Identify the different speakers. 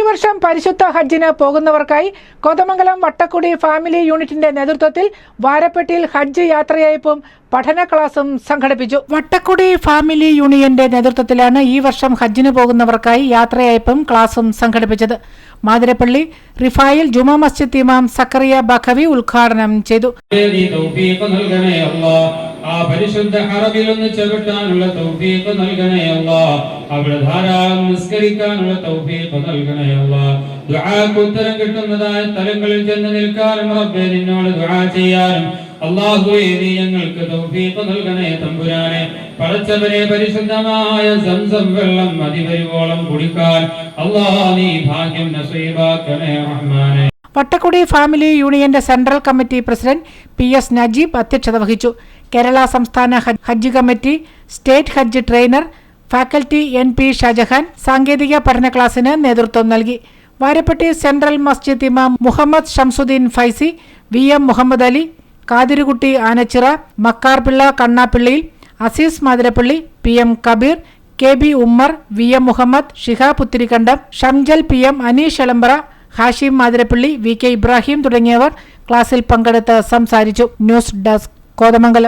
Speaker 1: വർഷം പരിശുദ്ധ ഹജ്ജിന് പോകുന്നവർക്കായി കോതമംഗലം വട്ടക്കുടി ഫാമിലി യൂണിറ്റിന്റെ നേതൃത്വത്തിൽ വാരപ്പെട്ടിയിൽ ഹജ്ജ് യാത്രയയപ്പും പഠന ക്ലാസും സംഘടിപ്പിച്ചു. വട്ടക്കുടി ഫാമിലി യൂണിയന്റെ നേതൃത്വത്തിലാണ് ഈ വർഷം ഹജ്ജിന് പോകുന്നവർക്കായി യാത്രയയപ്പും ക്ലാസും സംഘടിപ്പിച്ചത്. മാതിരപ്പള്ളി റിഫായിൽ ജുമാ മസ്ജിദ് ഇമാം സക്കറിയ ബഖവി ഉദ്ഘാടനം ചെയ്തു.
Speaker 2: പരിശുദ്ധ ഹറമിലൊന്ന് ചവിട്ടാനുള്ള തൗഫീഖ് നൽകണേ അല്ലാഹ്. അവിടെ ധാരാളം നിസ്കരിക്കാനുള്ള തൗഫീഖ് നൽകണേ അല്ലാഹ്. ദുആക്ക് ഉത്തരം കിട്ടുന്നതായ സ്ഥലങ്ങളിൽ ചെന്ന് നിൽക്കാനും റബ്ബേ നിന്നോട് ദുആ ചെയ്യാനും അല്ലാഹുവേ നീ ഞങ്ങൾക്ക് തൗഫീഖ് നൽകണേ തമ്പുരാനെ. പടച്ചവനെ പരിശുദ്ധമായ സംസം വെള്ളം അതിവരുവോളം കുടിക്കാൻ അല്ലാഹ് നീ ഭാഗ്യം നസീബാക്കണേ റഹ്മാനെ.
Speaker 1: വട്ടക്കുടി ഫാമിലി യൂണിയന്റെ central committee president PS Najeeb അധ്യക്ഷത വഹിച്ചു. കേരള സംസ്ഥാന ഹജ്ജ് കമ്മിറ്റി സ്റ്റേറ്റ് ഹജ്ജ് ട്രെയിനർ ഫാക്കൽറ്റി NP ഷാജഹാൻ സാങ്കേതിക പഠന ക്ലാസിന് നേതൃത്വം നൽകി. വാരപ്പെട്ടി സെൻട്രൽ മസ്ജിദ് ഇമാം Muhammad Shamsuddin Faizy, VM Muhammad Ali, കാതിരുകുട്ടി Anachira, Makkar Pillai കണ്ണാപ്പിള്ളിയിൽ, Azeez Mathirappally, PM Kabir, KB Ummer, VM Muhammad, Shihab Puthirikkandam, Shamjal PM, Aneesh എളമ്പറ, Hashim Mathirappally, VK Ibrahim തുടങ്ങിയവർ ക്ലാസിൽ പങ്കെടുത്ത് സംസാരിച്ചു. News desk Kothamangalam.